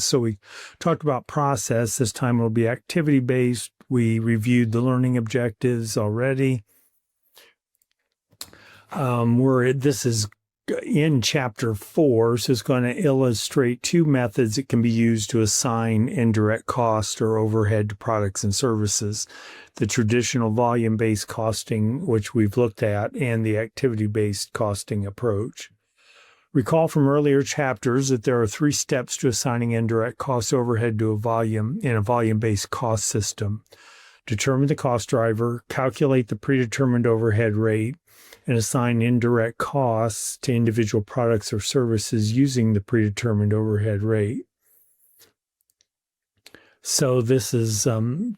So we talked about process. This time it'll be activity-based. We reviewed the learning objectives already. This is in chapter 4, so it's going to illustrate 2 methods that can be used to assign indirect cost or overhead to products and services. The traditional volume-based costing, which we've looked at, and the activity-based costing approach. Recall from earlier chapters that there are 3 steps to assigning indirect cost overhead to a volume in a volume-based cost system. Determine the cost driver, calculate the predetermined overhead rate, and assign indirect costs to individual products or services using the predetermined overhead rate. So this is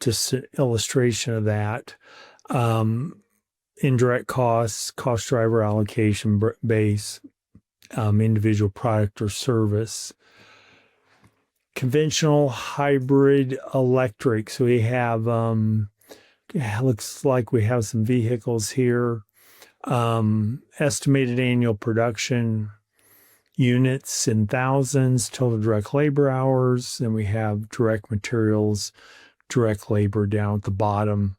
just an illustration of that. Indirect costs, cost driver allocation base, individual product or service. Conventional, hybrid, electric. So we have, looks like we have some vehicles here. Estimated annual production units in thousands, total direct labor hours. Then we have direct materials, direct labor down at the bottom.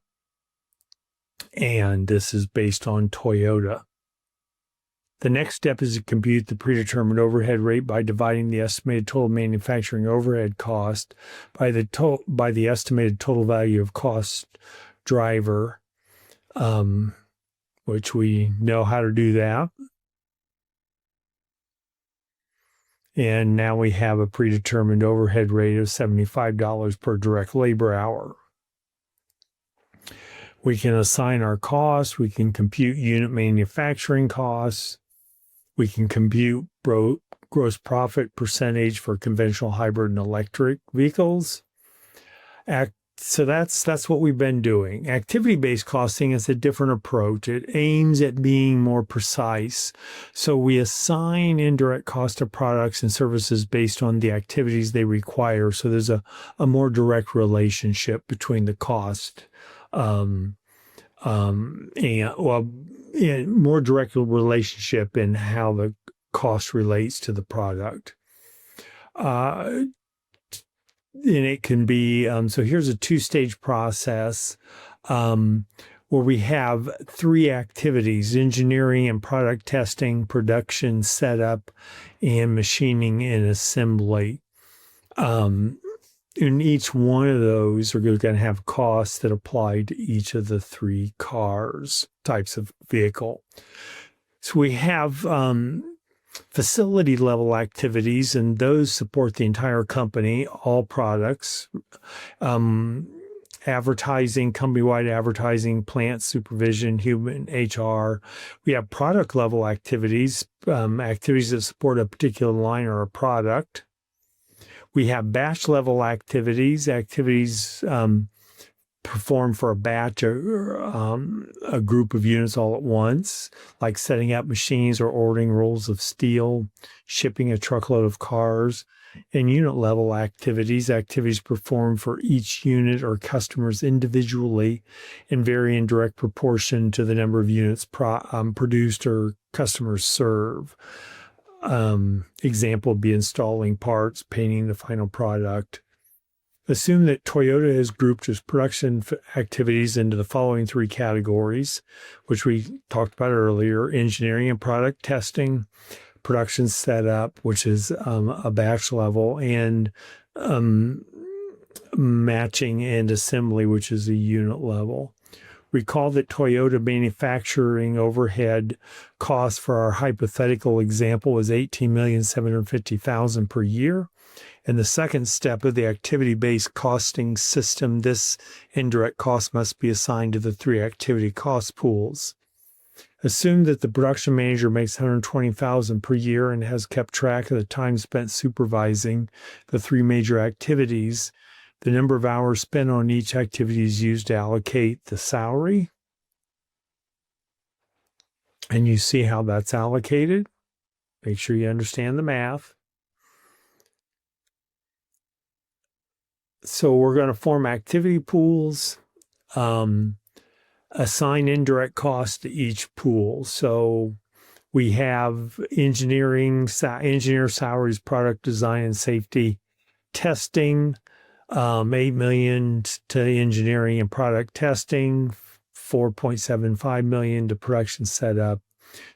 And this is based on Toyota. The next step is to compute the predetermined overhead rate by dividing the estimated total manufacturing overhead cost by the estimated total value of cost driver, which we know how to do that. And now we have a predetermined overhead rate of $75 per direct labor hour. We can assign our costs. We can compute unit manufacturing costs. We can compute gross profit percentage for conventional, hybrid, and electric vehicles. So that's what we've been doing. Activity-based costing is a different approach. It aims at being more precise. So we assign indirect cost of products and services based on the activities they require. So there's a more direct relationship between the cost more direct relationship in how the cost relates to the product. And it can be, so here's a 2-stage process where we have 3 activities: engineering and product testing, production setup, and machining and assembly. In each one of those, we're going to have costs that apply to each of the 3 types of vehicle. So we have facility level activities, and those support the entire company, all products, advertising, company-wide advertising, plant supervision, human HR. We have product level activities, activities that support a particular line or a product. We have batch level activities performed for a batch or a group of units all at once, like setting up machines or ordering rolls of steel, shipping a truckload of cars. And unit level activities performed for each unit or customers individually and vary in direct proportion to the number of units produced or customers serve. Example would be installing parts, painting the final product. Assume that Toyota has grouped its production activities into the following 3 categories, which we talked about earlier: engineering and product testing, production setup, which is a batch level, and matching and assembly, which is a unit level. Recall that Toyota manufacturing overhead cost for our hypothetical example was $18,750,000 per year. In the second step of the activity-based costing system, this indirect cost must be assigned to the 3 activity cost pools. Assume that the production manager makes $120,000 per year and has kept track of the time spent supervising the 3 major activities. The number of hours spent on each activity is used to allocate the salary. And you see how that's allocated. Make sure you understand the math. So we're going to form activity pools, assign indirect costs to each pool. So we have engineer salaries, product design and safety, testing, $8 million to engineering and product testing, $4.75 million to production setup,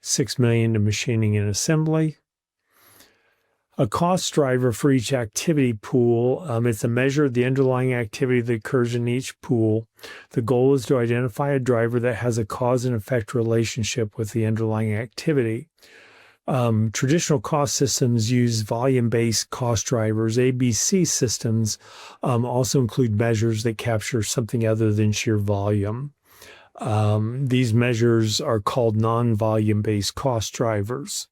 $6 million to machining and assembly. A cost driver for each activity pool. It's a measure of the underlying activity that occurs in each pool. The goal is to identify a driver that has a cause and effect relationship with the underlying activity. Traditional cost systems use volume-based cost drivers. ABC systems also include measures that capture something other than sheer volume. These measures are called non-volume-based cost drivers.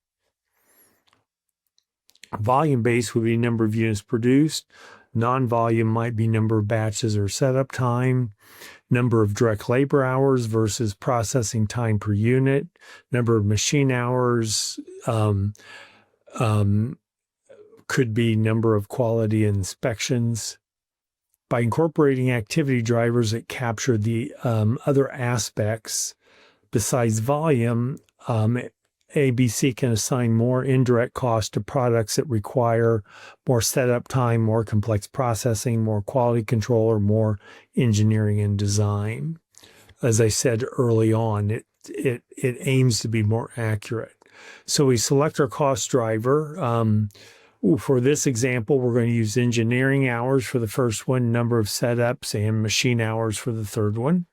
Volume-based would be number of units produced. Non-volume might be number of batches or setup time, number of direct labor hours versus processing time per unit, number of machine hours, could be number of quality inspections. By incorporating activity drivers that capture the other aspects besides volume, ABC can assign more indirect costs to products that require more setup time, more complex processing, more quality control, or more engineering and design. As I said early on, it aims to be more accurate. So we select our cost driver. For this example, we're going to use engineering hours for the first one, number of setups, and machine hours for the third one.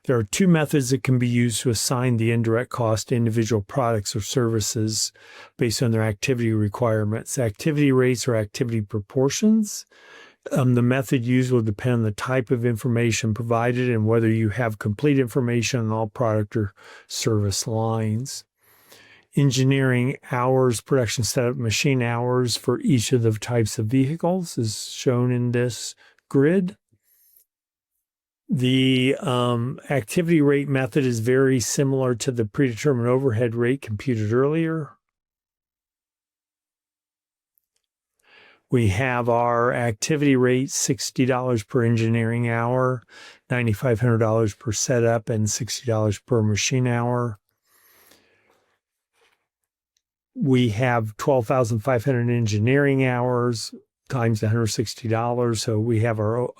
There are two methods that can be used to assign the indirect cost to individual products or services based on their activity requirements. Activity rates or activity proportions. The method used will depend on the type of information provided and whether you have complete information on all product or service lines. Engineering hours, production setup, machine hours for each of the types of vehicles is shown in this grid. The activity rate method is very similar to the predetermined overhead rate computed earlier. We have our activity rate, $60 per engineering hour, $9,500 per setup, and $60 per machine hour. We have 12,500 engineering hours times $160. So we have our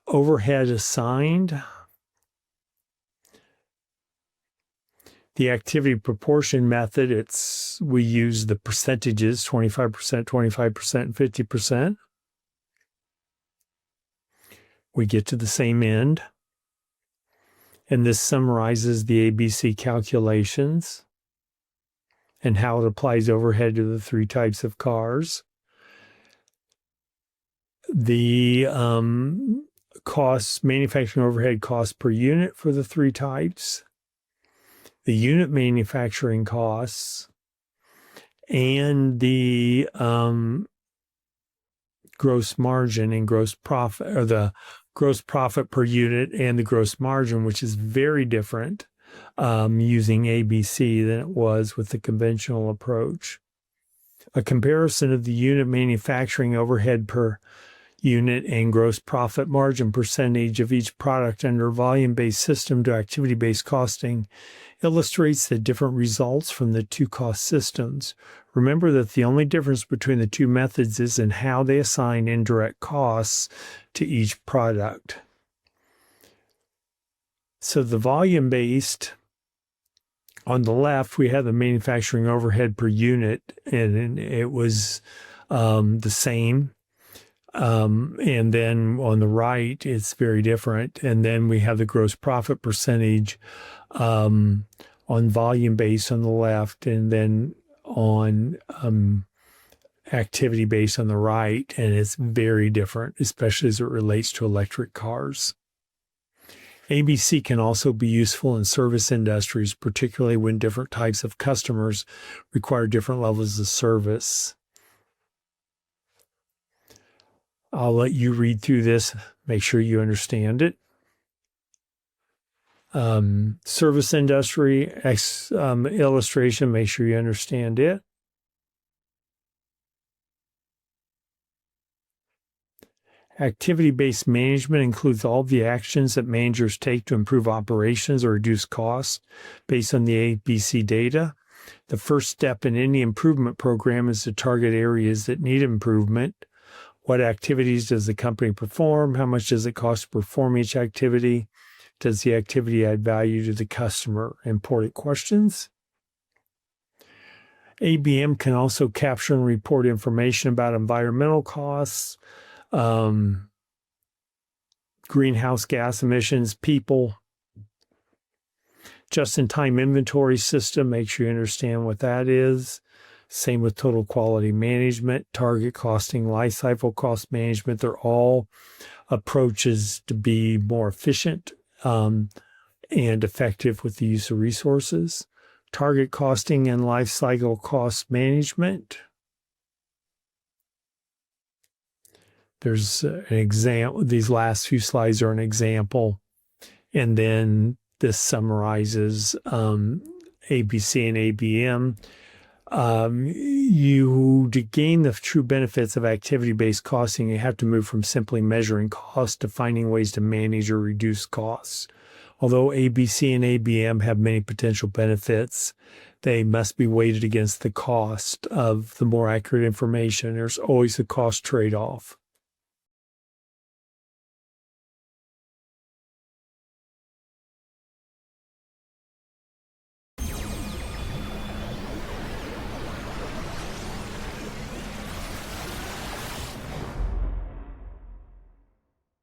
overhead assigned. The activity proportion method, we use the percentages, 25%, 25%, and 50%. We get to the same end. And this summarizes the ABC calculations and how it applies overhead to the three types of cars. The manufacturing overhead cost per unit for the three types, the unit manufacturing costs, and the gross margin and gross profit, or the gross profit per unit and the gross margin, which is very different using ABC than it was with the conventional approach. A comparison of the unit manufacturing overhead per unit and gross profit margin percentage of each product under a volume-based system to activity-based costing illustrates the different results from the two cost systems. Remember that the only difference between the two methods is in how they assign indirect costs to each product. So the volume-based, on the left, we have the manufacturing overhead per unit, and it was the same. And then on the right, it's very different. And then we have the gross profit percentage on volume based on the left, and then on activity based on the right. And it's very different, especially as it relates to electric cars. ABC can also be useful in service industries, particularly when different types of customers require different levels of service. I'll let you read through this, make sure you understand it. Service industry illustration, make sure you understand it. Activity-based management includes all the actions that managers take to improve operations or reduce costs based on the ABC data. The first step in any improvement program is to target areas that need improvement. What activities does the company perform? How much does it cost to perform each activity? Does the activity add value to the customer? Important questions. ABM can also capture and report information about environmental costs, greenhouse gas emissions, people. Just-in-time inventory system, make sure you understand what that is. Same with total quality management, target costing, lifecycle cost management. They're all approaches to be more efficient and effective with the use of resources. Target costing and lifecycle cost management. There's an example. These last few slides are an example. And then this summarizes ABC and ABM. To gain the true benefits of activity-based costing, you have to move from simply measuring cost to finding ways to manage or reduce costs. Although ABC and ABM have many potential benefits, they must be weighted against the cost of the more accurate information. There's always a cost trade-off.